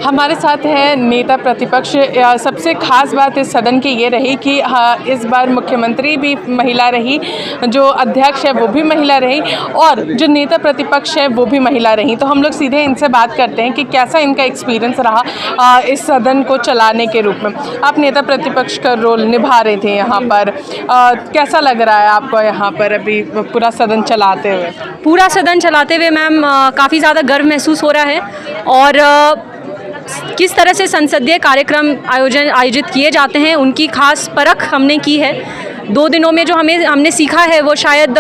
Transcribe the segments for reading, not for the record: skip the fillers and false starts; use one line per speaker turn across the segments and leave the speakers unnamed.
हमारे साथ है नेता प्रतिपक्ष। सबसे खास बात इस सदन की ये रही कि इस बार मुख्यमंत्री भी महिला रही, जो अध्यक्ष है वो भी महिला रही और जो नेता प्रतिपक्ष है वो भी महिला रही। तो हम लोग सीधे इनसे बात करते हैं कि कैसा इनका एक्सपीरियंस रहा इस सदन को चलाने के रूप में। आप नेता प्रतिपक्ष का रोल निभा रहे थे यहाँ पर, कैसा लग रहा है आपको यहाँ पर अभी पूरा सदन चलाते हुए?
पूरा सदन चलाते हुए मैम काफ़ी ज़्यादा गर्व महसूस हो रहा है और किस तरह से संसदीय कार्यक्रम आयोजित किए जाते हैं उनकी खास परख हमने की है। 2 दिनों में जो हमने सीखा है वो शायद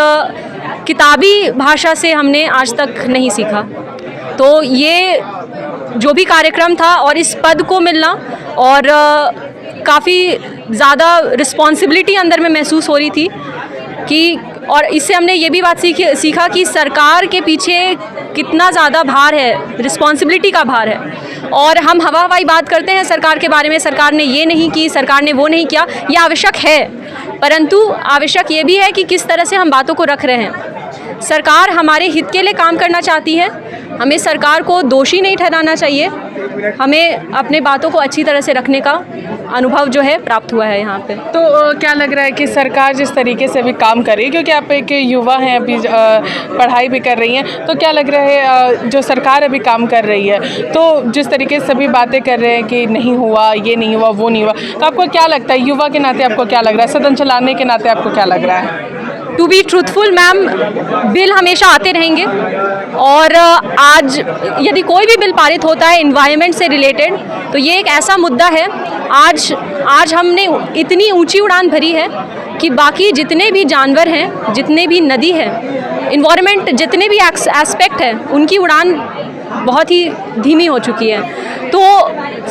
किताबी भाषा से हमने आज तक नहीं सीखा। तो ये जो भी कार्यक्रम था और इस पद को मिलना और काफ़ी ज़्यादा रिस्पॉन्सिबिलिटी अंदर में महसूस हो रही थी कि, और इससे हमने ये भी बात सीखा कि सरकार के पीछे कितना ज़्यादा भार है, रिस्पॉन्सिबिलिटी का भार है। और हम हवाई बात करते हैं सरकार के बारे में, सरकार ने ये नहीं की, सरकार ने वो नहीं किया, ये आवश्यक है, परंतु आवश्यक ये भी है कि किस तरह से हम बातों को रख रहे हैं। सरकार हमारे हित के लिए काम करना चाहती है, हमें सरकार को दोषी नहीं ठहराना चाहिए, हमें अपने बातों को अच्छी तरह से रखने का अनुभव जो है प्राप्त हुआ है यहाँ पे। तो
क्या लग रहा है कि सरकार जिस तरीके से अभी काम कर रही है, क्योंकि आप एक युवा हैं, अभी पढ़ाई भी कर रही हैं, तो क्या लग रहा है जो सरकार अभी काम कर रही है, तो जिस तरीके से सभी बातें कर रहे हैं कि नहीं हुआ, ये नहीं हुआ, वो नहीं हुआ, तो आपको क्या लगता है, युवा के नाते आपको क्या लग रहा है, सदन चलाने के नाते आपको क्या लग रहा है?
To be truthful ma'am, bill हमेशा आते रहेंगे और आज यदि कोई भी बिल पारित होता है इन्वायरमेंट से रिलेटेड, तो ये एक ऐसा मुद्दा है। आज हमने इतनी ऊंची उड़ान भरी है कि बाकी जितने भी जानवर हैं, जितने भी नदी है, इन्वायरमेंट जितने भी एस्पेक्ट हैं, उनकी उड़ान बहुत ही धीमी हो चुकी है। तो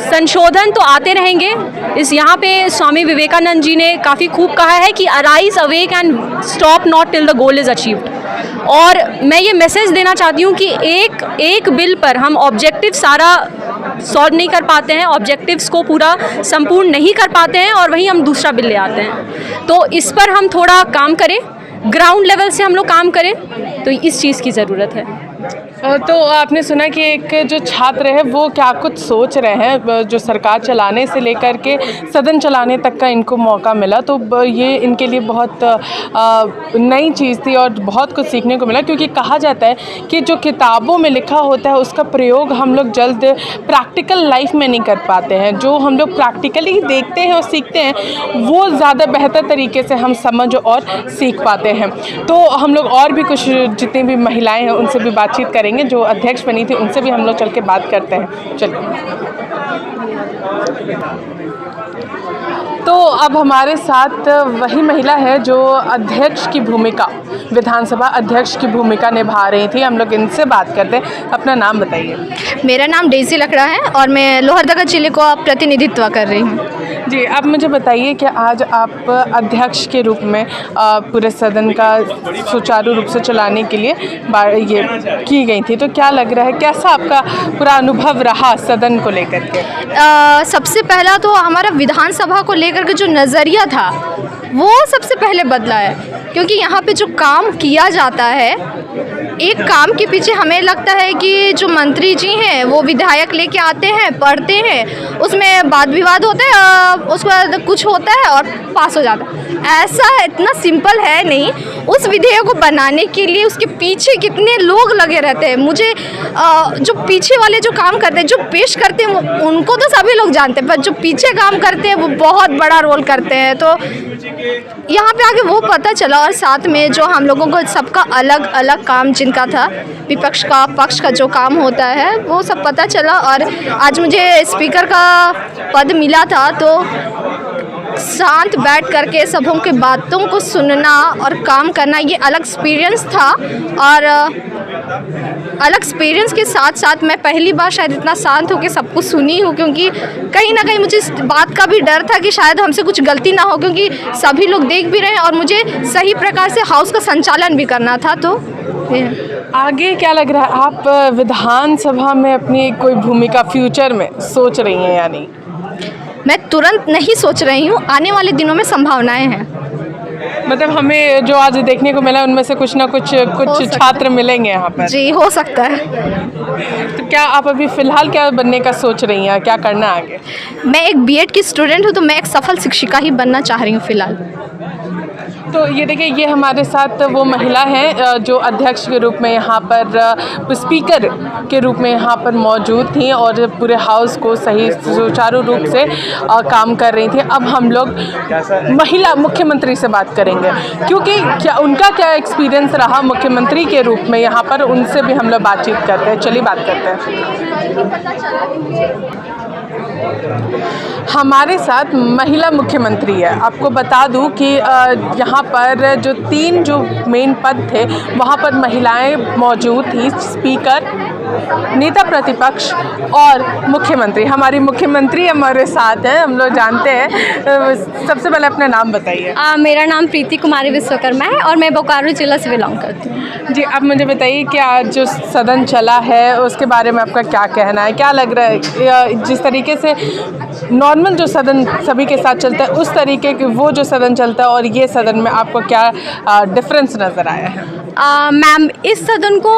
संशोधन तो आते रहेंगे। इस यहाँ पे स्वामी विवेकानंद जी ने काफ़ी खूब कहा है कि arise awake and stop not till the goal is achieved. और मैं ये मैसेज देना चाहती हूँ कि एक बिल पर हम ऑब्जेक्टिव सारा सॉल्व नहीं कर पाते हैं, ऑब्जेक्टिव्स को पूरा संपूर्ण नहीं कर पाते हैं और वहीं हम दूसरा बिल ले आते हैं। तो इस पर हम थोड़ा काम करें, ग्राउंड लेवल से हम लोग काम करें, तो इस चीज़ की ज़रूरत है।
तो आपने सुना कि एक जो छात्र है वो क्या कुछ सोच रहे हैं, जो सरकार चलाने से लेकर के सदन चलाने तक का इनको मौका मिला, तो ये इनके लिए बहुत नई चीज़ थी और बहुत कुछ सीखने को मिला। क्योंकि कहा जाता है कि जो किताबों में लिखा होता है उसका प्रयोग हम लोग जल्द प्रैक्टिकल लाइफ में नहीं कर पाते हैं। जो हम लोग प्रैक्टिकली देखते हैं और सीखते हैं वो ज़्यादा बेहतर तरीके से हम समझ और सीख पाते हैं। तो हम लोग और भी कुछ जितनी भी महिलाएँ हैं उनसे भी बातचीत करेंगे, जो अध्यक्ष बनी थी उनसे भी हम लोग चल के बात करते हैं। चलिए। तो अब हमारे साथ वही महिला है जो अध्यक्ष की भूमिका, विधानसभा अध्यक्ष की भूमिका निभा रही थी। हम लोग इनसे बात करते हैं। अपना नाम बताइए।
मेरा नाम डेजी लकड़ा है और मैं लोहरदगा जिले को प्रतिनिधित्व कर रही हूँ।
जी, आप मुझे बताइए कि आज आप अध्यक्ष के रूप में पूरे सदन का सुचारू रूप से चलाने के लिए ये की गई थी, तो क्या लग रहा है, कैसा आपका पूरा अनुभव रहा सदन को लेकर के?
सबसे पहला तो हमारा विधानसभा को लेकर के जो नज़रिया था वो सबसे पहले बदला है, क्योंकि यहाँ पे जो काम किया जाता है, एक काम के पीछे हमें लगता है कि जो मंत्री जी हैं वो विधायक लेके आते हैं, पढ़ते हैं, उसमें वाद विवाद होता है, उसके बाद कुछ होता है और पास हो जाता है। ऐसा इतना सिंपल है नहीं। उस विधेयक को बनाने के लिए उसके पीछे कितने लोग लगे रहते हैं। मुझे जो पीछे वाले जो काम करते हैं, जो पेश करते हैं, उनको तो सभी लोग जानते हैं, पर जो पीछे काम करते हैं वो बहुत बड़ा रोल करते हैं। तो यहाँ पे आके वो पता चला, और साथ में जो हम लोगों को सबका अलग अलग काम जिनका था, विपक्ष का पक्ष का जो काम होता है वो सब पता चला। और आज मुझे स्पीकर का पद मिला था, तो शांत बैठ करके सबों की बातों को सुनना और काम करना, ये अलग एक्सपीरियंस था। और अलग एक्सपीरियंस के साथ साथ मैं पहली बार शायद इतना शांत होकर सब कुछ सुनी हूँ, क्योंकि कहीं ना कहीं मुझे इस बात का भी डर था कि शायद हमसे कुछ गलती ना हो, क्योंकि सभी लोग देख भी रहे हैं और मुझे सही प्रकार से हाउस का संचालन भी करना था। तो
आगे क्या लग रहा है, आप विधानसभा में अपनी कोई भूमिका फ्यूचर में सोच रही हैं या नहीं?
मैं तुरंत नहीं सोच रही हूँ, आने वाले दिनों में संभावनाएं हैं।
मतलब हमें जो आज देखने को मिला उनमें से कुछ ना कुछ छात्र मिलेंगे यहाँ पर।
जी, हो सकता है।
तो क्या आप अभी फ़िलहाल क्या बनने का सोच रही हैं, क्या करना है आगे?
मैं एक बीएड की स्टूडेंट हूँ, तो मैं एक सफल शिक्षिका ही बनना चाह रही हूँ फ़िलहाल।
तो ये देखिए, ये हमारे साथ वो महिला हैं जो अध्यक्ष के रूप में यहाँ पर स्पीकर के रूप में यहाँ पर मौजूद थी और पूरे हाउस को सही सुचारू रूप से काम कर रही थी। अब हम लोग महिला मुख्यमंत्री से बात करेंगे, क्योंकि क्या उनका क्या एक्सपीरियंस रहा मुख्यमंत्री के रूप में यहाँ पर, उनसे भी हम लोग बातचीत करते हैं। चलिए बात करते हैं। हमारे साथ महिला मुख्यमंत्री है। आपको बता दूं कि यहाँ पर जो 3 जो मेन पद थे वहाँ पर महिलाएं मौजूद थी, स्पीकर, नेता प्रतिपक्ष और मुख्यमंत्री। हमारी मुख्यमंत्री हमारे साथ हैं, हम लोग जानते हैं। सबसे पहले अपना नाम बताइए।
मेरा नाम प्रीति कुमारी विश्वकर्मा है और मैं बोकारो जिला से बिलोंग करती हूँ।
जी, आप मुझे बताइए कि आज जो सदन चला है उसके बारे में आपका क्या कहना है? क्या लग रहा है जिस तरीके से नॉर्मल जो सदन सभी के साथ चलता है उस तरीके के वो जो सदन चलता है और ये सदन में आपको क्या डिफरेंस नज़र आया है?
मैम, इस सदन को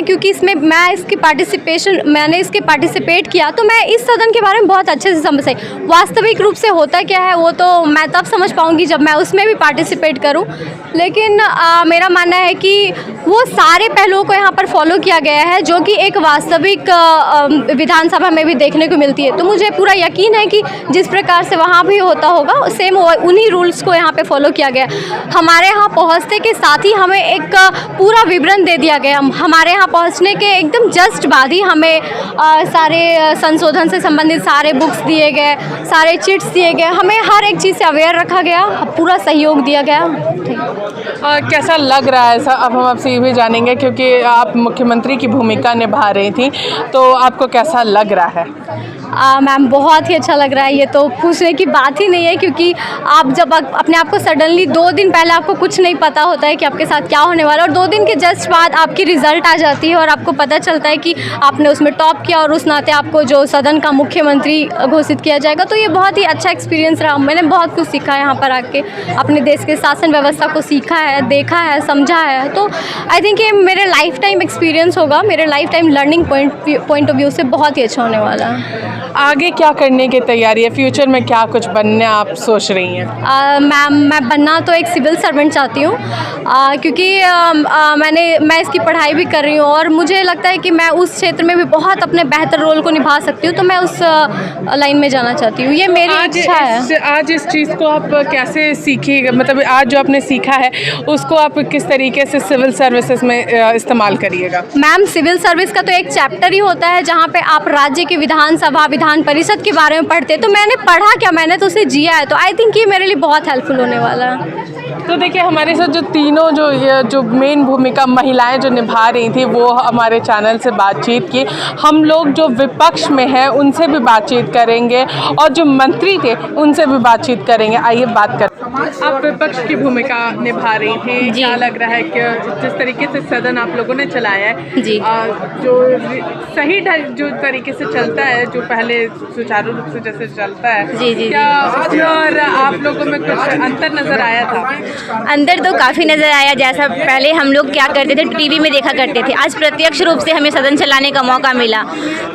क्योंकि मैंने इसके पार्टिसिपेट किया, तो मैं इस सदन के बारे में बहुत अच्छे से समझ सकी। वास्तविक रूप से होता क्या है वो तो मैं तब समझ पाऊंगी जब मैं उसमें भी पार्टिसिपेट करूं, लेकिन मेरा मानना है कि वो सारे पहलुओं को यहाँ पर फॉलो किया गया है जो कि एक वास्तविक विधानसभा में भी देखने को मिलती है। तो मुझे पूरा यकीन है कि जिस प्रकार से वहाँ भी होता होगा सेम उन्हीं रूल्स को यहाँ पे फॉलो किया गया। हमारे यहाँ पहुँचते के साथ ही हमें एक पूरा विवरण दे दिया गया। हमारे यहाँ पहुँचने के एकदम जस्ट बाद ही हमें सारे संशोधन से संबंधित सारे बुक्स दिए गए, सारे चिट्स दिए गए, हमें हर एक चीज़ से अवेयर रखा गया, पूरा सहयोग दिया गया।
कैसा लग रहा है? अब हम आपसे ये भी जानेंगे क्योंकि आप मुख्यमंत्री की भूमिका निभा रही थी, तो आपको कैसा लग रहा है?
मैम, बहुत ही अच्छा लग रहा है। ये तो पूछने की बात ही नहीं है, क्योंकि आप जब अपने आप को सडनली 2 दिन पहले आपको कुछ नहीं पता होता है कि आपके साथ क्या होने वाला है, और 2 दिन के जस्ट बाद आपकी रिज़ल्ट आ जाती है और आपको पता चलता है कि आपने उसमें टॉप किया और उस नाते आपको जो सदन का मुख्यमंत्री घोषित किया जाएगा। तो ये बहुत ही अच्छा एक्सपीरियंस रहा। मैंने बहुत कुछ सीखा है यहाँ पर आके, अपने देश के शासन व्यवस्था को सीखा है, देखा है, समझा है। तो आई थिंक ये मेरे लाइफ टाइम एक्सपीरियंस होगा, मेरे life time learning point of view से बहुत ही अच्छा होने वाला है।
आगे क्या करने की तैयारी है? फ्यूचर में क्या कुछ बनने आप सोच रही हैं?
मैम, मैं बनना तो एक सिविल सर्वेंट चाहती हूँ, क्योंकि मैं इसकी पढ़ाई भी कर रही हूँ और मुझे लगता है कि मैं उस क्षेत्र में भी बहुत अपने बेहतर रोल को निभा सकती हूँ। तो मैं उस लाइन में जाना चाहती हूँ, ये मेरी इच्छा है।
आज इस चीज़ को आप कैसे सीखिएगा? मतलब आज जो आपने सीखा है उसको आप किस तरीके से सिविल सर्विसेज में इस्तेमाल करिएगा?
मैम, सिविल सर्विस का तो एक चैप्टर ही होता है जहाँ पे आप राज्य की विधानसभा, विधान परिषद के बारे में पढ़ते हैं। तो मैंने पढ़ा क्या, मैंने तो उसे जिया है। तो आई थिंक ये मेरे लिए बहुत हेल्पफुल होने वाला है।
तो देखिए, हमारे साथ जो तीनों जो मेन भूमिका महिलाएं जो निभा रही थी वो हमारे चैनल से बातचीत की। हम लोग जो विपक्ष में हैं उनसे भी बातचीत करेंगे और जो मंत्री थे उनसे भी बातचीत करेंगे। आइए बात करते हैं। आप विपक्ष की भूमिका निभा रही थी, क्या लग रहा है कि जिस तरीके से सदन आप लोगों ने चलाया है
जी,
जो सही जो तरीके से चलता है, जो पहले सुचारू रूप से जैसे चलता है,
जी जी,
क्या और आप लोगों में कुछ अंतर नजर आया था?
अंदर तो काफ़ी नज़र आया। जैसा पहले हम लोग क्या करते थे, टीवी में देखा करते थे, आज प्रत्यक्ष रूप से हमें सदन चलाने का मौका मिला।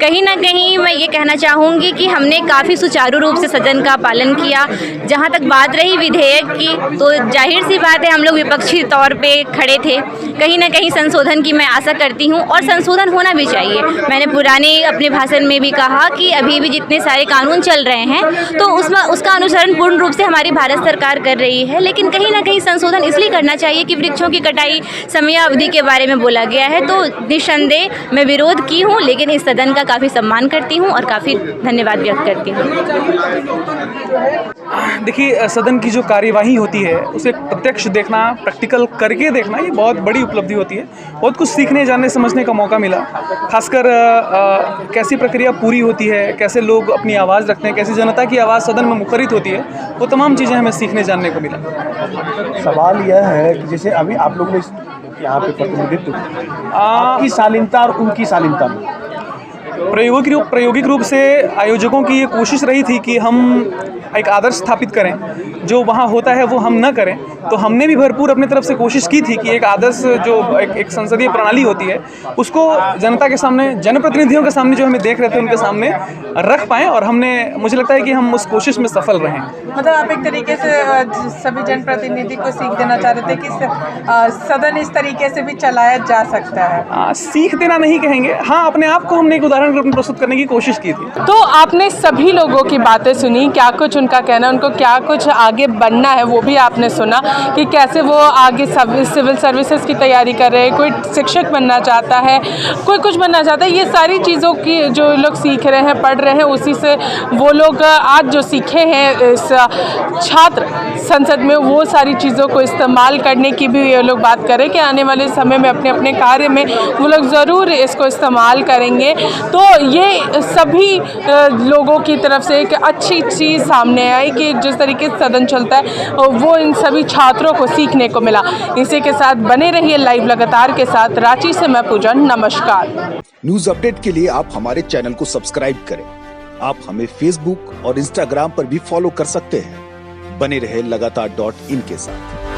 कहीं ना कहीं मैं ये कहना चाहूँगी कि हमने काफ़ी सुचारू रूप से सदन का पालन किया। जहाँ तक बात रही विधेयक की, तो जाहिर सी बात है हम लोग विपक्षी तौर पे खड़े थे। कहीं ना कहीं संशोधन की मैं आशा करती हूँ और संशोधन होना भी चाहिए। मैंने पुराने अपने भाषण में भी कहा कि अभी भी जितने सारे कानून चल रहे हैं तो उसका अनुसरण पूर्ण रूप से हमारी भारत सरकार कर रही है, लेकिन कहीं ना कहीं संशोधन इसलिए करना चाहिए कि वृक्षों की कटाई समयावधि के बारे में बोला गया है। तो निस्संदेह मैं विरोध की हूँ, लेकिन इस सदन का काफ़ी सम्मान करती हूँ और काफ़ी धन्यवाद व्यक्त करती हूँ।
देखिए, सदन की जो कार्यवाही होती है उसे प्रत्यक्ष देखना, प्रैक्टिकल करके देखना, ये बहुत बड़ी उपलब्धि होती है। बहुत कुछ सीखने, जानने, समझने का मौका मिला। खासकर कैसी प्रक्रिया पूरी होती है, कैसे लोग अपनी आवाज़ रखते हैं, कैसी जनता की आवाज़ सदन में मुखरित होती है, वो तमाम चीज़ें हमें सीखने जानने को मिला।
सवाल यह है कि जैसे अभी आप लोगों ने यहाँ पे प्रतिनिधित्व, आपकी शालीनता और उनकी शालीनता में
प्रायोगिक रूप से आयोजकों की ये कोशिश रही थी कि हम एक आदर्श स्थापित करें, जो वहाँ होता है वो हम न करें। तो हमने भी भरपूर अपनी तरफ से कोशिश की थी कि एक आदर्श जो एक संसदीय प्रणाली होती है उसको जनता के सामने, जनप्रतिनिधियों के सामने जो हमें देख रहे थे उनके सामने रख पाएँ, और मुझे लगता है कि हम उस कोशिश में सफल रहे।
मतलब आप एक तरीके से सभी जनप्रतिनिधि को सीख देना चाह रहे थे कि सदन इस तरीके से भी चलाया जा सकता है।
सीख देना नहीं कहेंगे, हाँ अपने आप को हमने एक उदाहरण के रूप में प्रस्तुत करने की कोशिश की थी।
तो आपने सभी लोगों की बातें सुनी, क्या कुछ उनका कहना, उनको क्या कुछ आगे बनना है वो भी आपने सुना कि कैसे वो आगे सिविल सर्विसेज की तैयारी कर रहे हैं, कोई शिक्षक बनना चाहता है, कोई कुछ बनना चाहता है। ये सारी चीज़ों की जो लोग सीख रहे हैं, पढ़ रहे हैं, उसी से वो लोग आज जो सीखे हैं इस छात्र संसद में, वो सारी चीज़ों को इस्तेमाल करने की भी ये लोग बात करें कि आने वाले समय में अपने अपने कार्य में वो लोग ज़रूर इसको इस्तेमाल करेंगे। तो ये सभी लोगों की तरफ से एक अच्छी चीज़ सामने आई कि जिस तरीके से सदन चलता है वो इन सभी छात्रों को सीखने को मिला। इसी के साथ बने रहिए लाइव लगातार के साथ। रांची से मैं पूजन, नमस्कार।
न्यूज अपडेट के लिए आप हमारे चैनल को सब्सक्राइब करें। आप हमें फेसबुक और इंस्टाग्राम पर भी फॉलो कर सकते हैं। बने रहे लगातार.in के साथ।